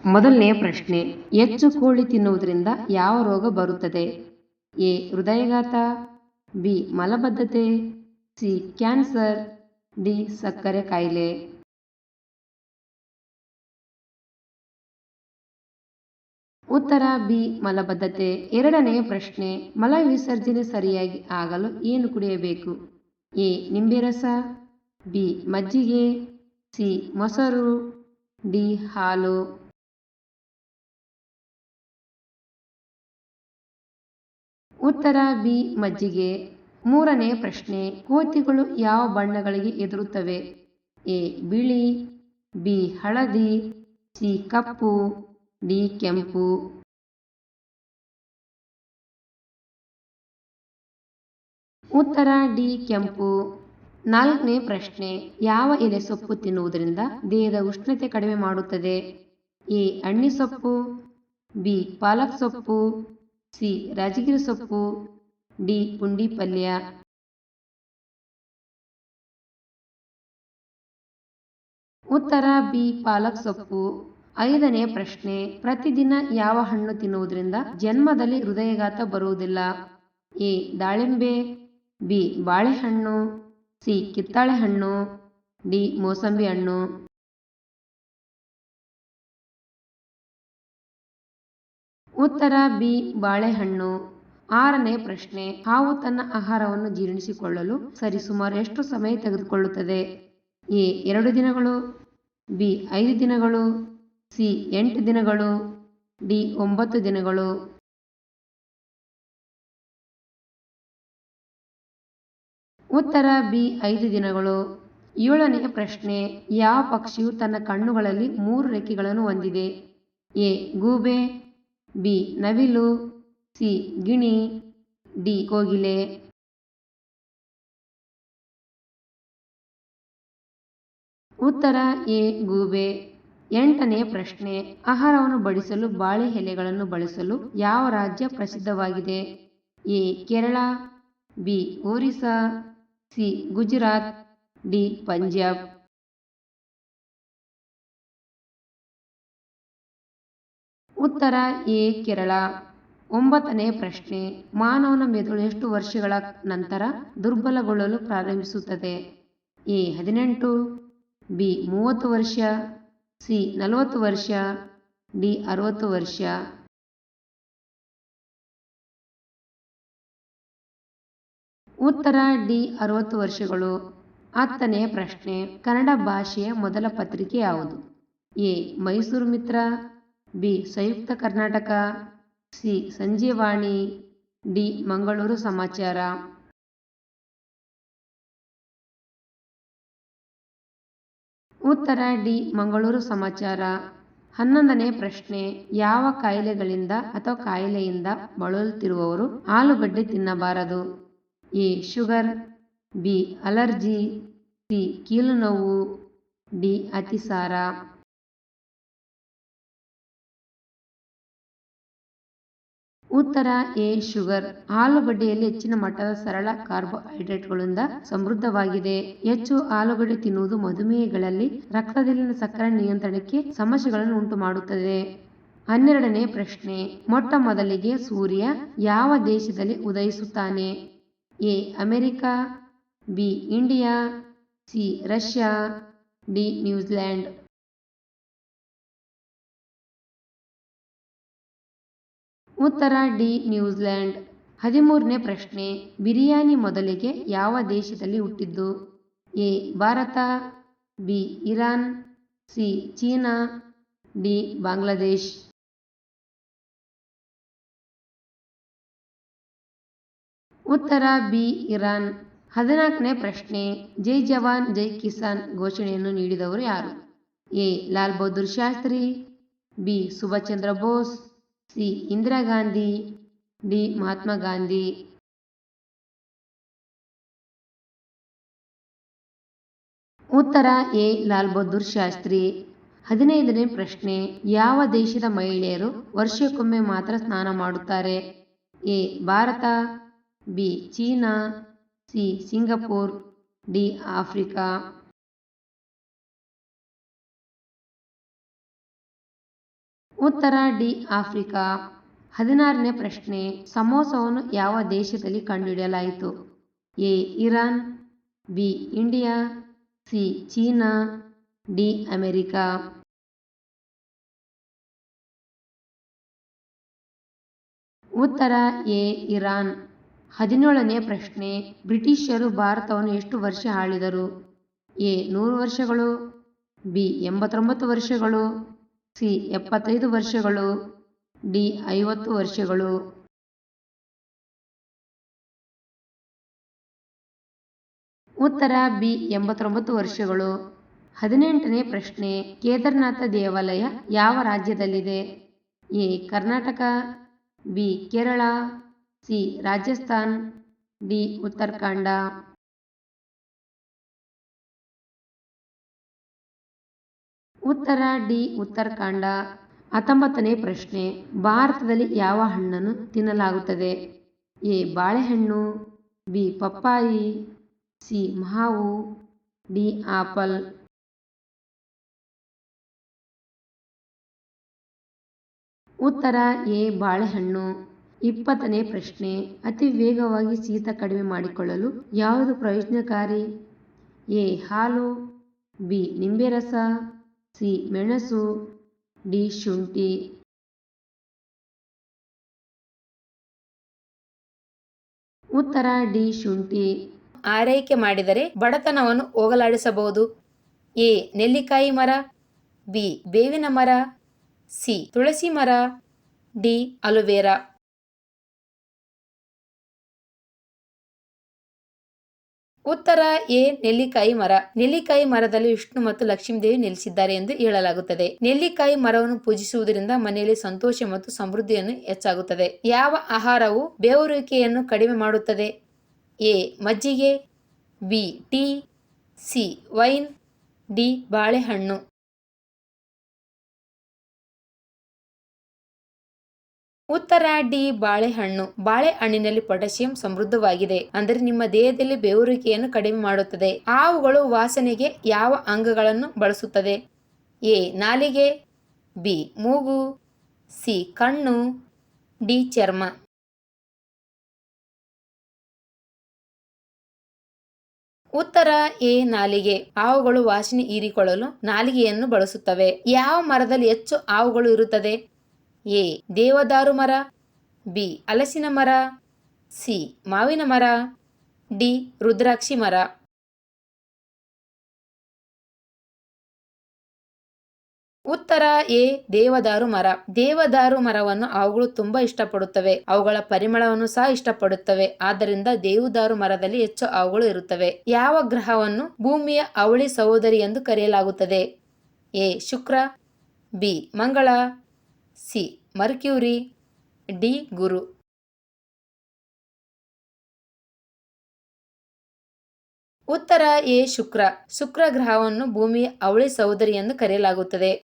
ಮೊದಲನೆಯ ಪ್ರಶ್ನೆ, ಹೆಚ್ಚು ಕೋಳಿ ತಿನ್ನುವುದರಿಂದ ಯಾವ ರೋಗ ಬರುತ್ತದೆ? ಎ. ಹೃದಯಾಘಾತ, ಬಿ. ಮಲಬದ್ಧತೆ, ಸಿ. Cancer, D. ಸಕ್ಕರೆ ಕಾಯಿಲೆ. ಉತ್ತರ ಬಿ. ಮಲಬದ್ಧತೆ. ಎರಡನೆಯ ಪ್ರಶ್ನೆ, ಮಲ ವಿಸರ್ಜನೆ ಸರಿಯಾಗಿ ಆಗಲು ಏನು ಕುಡಿಯಬೇಕು? ಎ. ನಿಂಬೆ ರಸ, ಬಿ. ಮಜ್ಜಿಗೆ, ಸಿ. ಮೊಸರು, ಡಿ. ಹಾಲು. ಉತ್ತರ ಬಿ. ಮಜ್ಜಿಗೆ. ಮೂರನೇ ಪ್ರಶ್ನೆ, ಕೋತಿಗಳು ಯಾವ ಬಣ್ಣಗಳಿಗೆ ಹೆದರುತ್ತವೆ? ಎ. ಬಿಳಿ, ಬಿ. ಹಳದಿ, ಸಿ. ಕಪ್ಪು, ಡಿ. ಕೆಂಪು. ಉತ್ತರ ಡಿ. ಕೆಂಪು. ನಾಲ್ಕನೇ ಪ್ರಶ್ನೆ, ಯಾವ ಎಲೆ ಸೊಪ್ಪು ತಿನ್ನುವುದರಿಂದ ದೇಹದ ಉಷ್ಣತೆ ಕಡಿಮೆ ಮಾಡುತ್ತದೆ? ಎ. ಅಣ್ಣಿ ಸೊಪ್ಪು, ಬಿ. ಪಾಲಕ್ ಸೊಪ್ಪು, ಸಿ. ರಾಜಗಿರಿ ಸೊಪ್ಪು, ಡಿ. ಪುಂಡಿ ಪಲ್ಯ. ಉತ್ತರ ಬಿ. ಪಾಲಕ್ ಸೊಪ್ಪು. ಐದನೇ ಪ್ರಶ್ನೆ, ಪ್ರತಿದಿನ ಯಾವ ಹಣ್ಣು ತಿನ್ನುವುದರಿಂದ ಜನ್ಮದಲ್ಲಿ ಹೃದಯಾಘಾತ ಬರುವುದಿಲ್ಲ? ಎ. ದಾಳಿಂಬೆ, ಬಿ. ಬಾಳೆಹಣ್ಣು, ಸಿ. ಕಿತ್ತಳೆ ಹಣ್ಣು, ಡಿ. ಮೋಸಂಬಿ ಹಣ್ಣು. ಉತ್ತರ ಬಿ. ಬಾಳೆಹಣ್ಣು. ಆರನೇ ಪ್ರಶ್ನೆ, ಹಾವು ತನ್ನ ಆಹಾರವನ್ನು ಜೀರ್ಣಿಸಿಕೊಳ್ಳಲು ಸರಿಸುಮಾರು ಎಷ್ಟು ಸಮಯ ತೆಗೆದುಕೊಳ್ಳುತ್ತದೆ? ಎ. 2 ದಿನಗಳು, ಬಿ. 5 ದಿನಗಳು, ಸಿ. 8 ದಿನಗಳು, ಡಿ. 9 ದಿನಗಳು. ಉತ್ತರ ಬಿ. 5 ದಿನಗಳು. ಏಳನೆಯ ಪ್ರಶ್ನೆ, ಯಾವ ಪಕ್ಷಿಯು ತನ್ನ ಕಣ್ಣುಗಳಲ್ಲಿ 3 ರೆಕ್ಕೆಗಳನ್ನು ಹೊಂದಿದೆ? ಎ. ಗೂಬೆ, ಬಿ. ನವಿಲು, ಸಿ. ಗಿಣಿ, ಡಿ. ಕೋಗಿಲೆ. ಉತ್ತರ ಎ. ಗೂಬೆ. ಎಂಟನೇ ಪ್ರಶ್ನೆ, ಆಹಾರವನ್ನು ಬಡಿಸಲು ಬಾಳೆ ಎಲೆಗಳನ್ನು ಬಳಸಲು ಯಾವ ರಾಜ್ಯ ಪ್ರಸಿದ್ಧವಾಗಿದೆ? A. Kerala, B. Orissa, C. Gujarat, D. Punjab. ಉತ್ತರ ಎ. ಕೇರಳ. ಒಂಬತ್ತನೇ ಪ್ರಶ್ನೆ, ಮಾನವನ ಮೆದುಳು ಎಷ್ಟು ವರ್ಷಗಳ ನಂತರ ದುರ್ಬಲಗೊಳ್ಳಲು ಪ್ರಾರಂಭಿಸುತ್ತದೆ? ಎ. 18, ಬಿ. 30 ವರ್ಷ, ಸಿ. 40 ವರ್ಷ, ಡಿ. 60 ವರ್ಷ. ಉತ್ತರ ಡಿ. 60 ವರ್ಷಗಳು. ಹತ್ತನೇ ಪ್ರಶ್ನೆ, ಕನ್ನಡ ಭಾಷೆಯ ಮೊದಲ ಪತ್ರಿಕೆ ಯಾವುದು? A. Mysuru Mitra, B. Samyukta Karnataka, C. Sanjeevani, D. Mangaluru Samachara. ಉತ್ತರ ಡಿ. ಮಂಗಳೂರು ಸಮಾಚಾರ. 11ನೇ ಪ್ರಶ್ನೆ, ಯಾವ ಕಾಯಿಲೆಗಳಿಂದ ಅಥವಾ ಕಾಯಿಲೆಯಿಂದ ಬಳಲುತ್ತಿರುವವರು ಆಲೂಗಡ್ಡೆ ತಿನ್ನಬಾರದು? A. Sugar, B. Allergy, C. ಕೀಲು ನೋವು, ಡಿ. ಅತಿಸಾರ. ಉತ್ತರ ಎ. ಶುಗರ್. ಆಲೂಗಡ್ಡೆಯಲ್ಲಿ ಹೆಚ್ಚಿನ ಮಟ್ಟದ ಸರಳ ಕಾರ್ಬೋಹೈಡ್ರೇಟ್ಗಳಿಂದ ಸಮೃದ್ಧವಾಗಿದೆ. ಹೆಚ್ಚು ಆಲೂಗಡ್ಡೆ ತಿನ್ನುವುದು ಮಧುಮೇಹಿಗಳಲ್ಲಿ ರಕ್ತದಲ್ಲಿನ ಸಕ್ಕರೆ ನಿಯಂತ್ರಣಕ್ಕೆ ಸಮಸ್ಯೆಗಳನ್ನು ಉಂಟುಮಾಡುತ್ತದೆ. 12ನೇ ಪ್ರಶ್ನೆ, ಮೊಟ್ಟ ಮೊದಲಿಗೆ ಸೂರ್ಯ ಯಾವ ದೇಶದಲ್ಲಿ ಉದಯಿಸುತ್ತಾನೆ? A. America, B. India, C. Russia, D. New Zealand. ಉತ್ತರ ಡಿ. ನ್ಯೂಜಿಲ್ಯಾಂಡ್. 13ನೇ ಪ್ರಶ್ನೆ, ಬಿರಿಯಾನಿ ಮೊದಲಿಗೆ ಯಾವ ದೇಶದಲ್ಲಿ ಹುಟ್ಟಿದ್ದು? A. Bharat, B. Iran, C. China, D. Bangladesh. ಉತ್ತರ ಬಿ. ಇರಾನ್. 14ನೇ ಪ್ರಶ್ನೆ, ಜೈ ಜವಾನ್ ಜೈ ಕಿಸಾನ್ ಘೋಷಣೆಯನ್ನು ನೀಡಿದವರು ಯಾರು? A. Lal Bahadur Shastri, B. Subhash Chandra Bose, C. Indira Gandhi, D. Mahatma Gandhi. ಉತ್ತರ ಎ. ಲಾಲ್ ಬಹದ್ದೂರ್ ಶಾಸ್ತ್ರಿ. 15ನೇ ಪ್ರಶ್ನೆ, ಯಾವ ದೇಶದ ಮಹಿಳೆಯರು ವರ್ಷಕ್ಕೊಮ್ಮೆ ಮಾತ್ರ ಸ್ನಾನ ಮಾಡುತ್ತಾರೆ? A. Bharat, B. China, C. Singapore, D. Africa. ಉತ್ತರ ಡಿ ಆಫ್ರಿಕಾ. 16ನೇ ಪ್ರಶ್ನೆ. ಸಮೋಸವನ್ನು ಯಾವ ದೇಶದಲ್ಲಿ ಕಂಡುಹಿಡಿಯಲಾಯಿತು? A Iran, B India, C China, D America. ಉತ್ತರ ಎ ಇರಾನ್. 17ನೇ ಪ್ರಶ್ನೆ. ಬ್ರಿಟಿಷರು ಭಾರತವನ್ನು ಎಷ್ಟು ವರ್ಷ ಆಳಿದರು? ಎ 100 ವರ್ಷಗಳು, ಬಿ 89 ವರ್ಷಗಳು, ಸಿ 75 ವರ್ಷಗಳು, ಡಿ 50 ವರ್ಷಗಳು. ಉತ್ತರ ಬಿ 89 ವರ್ಷಗಳು. 18ನೇ ಪ್ರಶ್ನೆ. ಕೇದಾರನಾಥ ದೇವಾಲಯ ಯಾವ ರಾಜ್ಯದಲ್ಲಿದೆ? A Karnataka, B Kerala, C Rajasthan, D Uttarakhand. ಉತ್ತರ ಡಿ ಉತ್ತರಾಖಂಡ. 19ನೇ ಪ್ರಶ್ನೆ. ಭಾರತದಲ್ಲಿ ಯಾವ ಹಣ್ಣನ್ನು ತಿನ್ನಲಾಗುತ್ತದೆ? ಎ ಬಾಳೆಹಣ್ಣು, ಬಿ ಪಪ್ಪಾಯಿ, ಸಿ ಮಾವು, ಡಿ ಆಪಲ್. ಉತ್ತರ ಎ ಬಾಳೆಹಣ್ಣು. 20ನೇ ಪ್ರಶ್ನೆ. ಅತಿ ವೇಗವಾಗಿ ಶೀತ ಕಡಿಮೆ ಮಾಡಿಕೊಳ್ಳಲು ಯಾವುದು ಪ್ರಯೋಜನಕಾರಿ? ಎ ಹಾಲು, ಬಿ ನಿಂಬೆ ರಸ, ಸಿ ಮೆಣಸು, ಡಿ ಶುಂಠಿ. ಉತ್ತರ ಡಿ ಶುಂಠಿ. ಆರೈಕೆ ಮಾಡಿದರೆ ಬಡತನವನ್ನು ಹೋಗಲಾಡಿಸಬಹುದು. ಎ ನೆಲ್ಲಿಕಾಯಿ ಮರ, ಬಿ ಬೇವಿನ ಮರ, ಸಿ ತುಳಸಿ ಮರ, ಡಿ ಅಲೋವೆರಾ. ಉತ್ತರ ಎ ನೆಲ್ಲಿಕಾಯಿ ಮರ. ನೆಲ್ಲಿಕಾಯಿ ಮರದಲ್ಲಿ ವಿಷ್ಣು ಮತ್ತು ಲಕ್ಷ್ಮೀದೇವಿ ನೆಲೆಸಿದ್ದಾರೆ ಎಂದು ಹೇಳಲಾಗುತ್ತದೆ. ನೆಲ್ಲಿಕಾಯಿ ಮರವನ್ನು ಪೂಜಿಸುವುದರಿಂದ ಮನೆಯಲ್ಲಿ ಸಂತೋಷ ಮತ್ತು ಸಮೃದ್ಧಿಯನ್ನು ಹೆಚ್ಚಾಗುತ್ತದೆ. ಯಾವ ಆಹಾರವು ಬೇವುರುವಿಕೆಯನ್ನು ಕಡಿಮೆ ಮಾಡುತ್ತದೆ? ಎ ಮಜ್ಜಿಗೆ, B tea, C wine, D ಬಾಳೆಹಣ್ಣು. ಉತ್ತರ ಡಿ ಬಾಳೆಹಣ್ಣು. ಬಾಳೆಹಣ್ಣಿನಲ್ಲಿ ಪೊಟ್ಯಾಸಿಯಂ ಸಮೃದ್ಧವಾಗಿದೆ, ಅಂದರೆ ನಿಮ್ಮ ದೇಹದಲ್ಲಿ ಬೆವರುವಿಕೆಯನ್ನು ಕಡಿಮೆ ಮಾಡುತ್ತದೆ. ಹಾವುಗಳು ವಾಸನೆಗೆ ಯಾವ ಅಂಗಗಳನ್ನು ಬಳಸುತ್ತದೆ? ಎ ನಾಲಿಗೆ, ಬಿ ಮೂಗು, ಸಿ ಕಣ್ಣು, ಡಿ ಚರ್ಮ. ಉತ್ತರ ಎ ನಾಲಿಗೆ. ಹಾವುಗಳು ವಾಸನೆ ಹೀರಿಕೊಳ್ಳಲು ನಾಲಿಗೆಯನ್ನು ಬಳಸುತ್ತವೆ. ಯಾವ ಮರದಲ್ಲಿ ಹೆಚ್ಚು ಹಾವುಗಳು ಇರುತ್ತದೆ? ಎ ದೇವದಾರು ಮರ, ಬಿ ಹಲಸಿನ ಮರ, ಸಿ ಮಾವಿನ ಮರ, ಡಿ ರುದ್ರಾಕ್ಷಿ ಮರ. ಉತ್ತರ ಎ ದೇವದಾರು ಮರ. ದೇವದಾರು ಮರವನ್ನು ಹಾವುಗಳು ತುಂಬಾ ಇಷ್ಟಪಡುತ್ತವೆ. ಅವುಗಳ ಪರಿಮಳವನ್ನು ಸಹ ಇಷ್ಟಪಡುತ್ತವೆ. ಆದ್ದರಿಂದ ದೇವದಾರು ಮರದಲ್ಲಿ ಹೆಚ್ಚು ಹಾವುಗಳು ಇರುತ್ತವೆ. ಯಾವ ಗ್ರಹವನ್ನು ಭೂಮಿಯ ಅವಳಿ ಸಹೋದರಿ ಎಂದು ಕರೆಯಲಾಗುತ್ತದೆ? ಎ ಶುಕ್ರ, ಬಿ ಮಂಗಳ, ಸಿ ಮರ್ಕ್ಯೂರಿ, ಡಿ ಗುರು. ಉತ್ತರ ಎ ಶುಕ್ರ. ಶುಕ್ರ ಗ್ರಹವನ್ನು ಭೂಮಿಯ ಅವಳಿ ಸಹೋದರಿ ಎಂದು ಕರೆಯಲಾಗುತ್ತದೆ.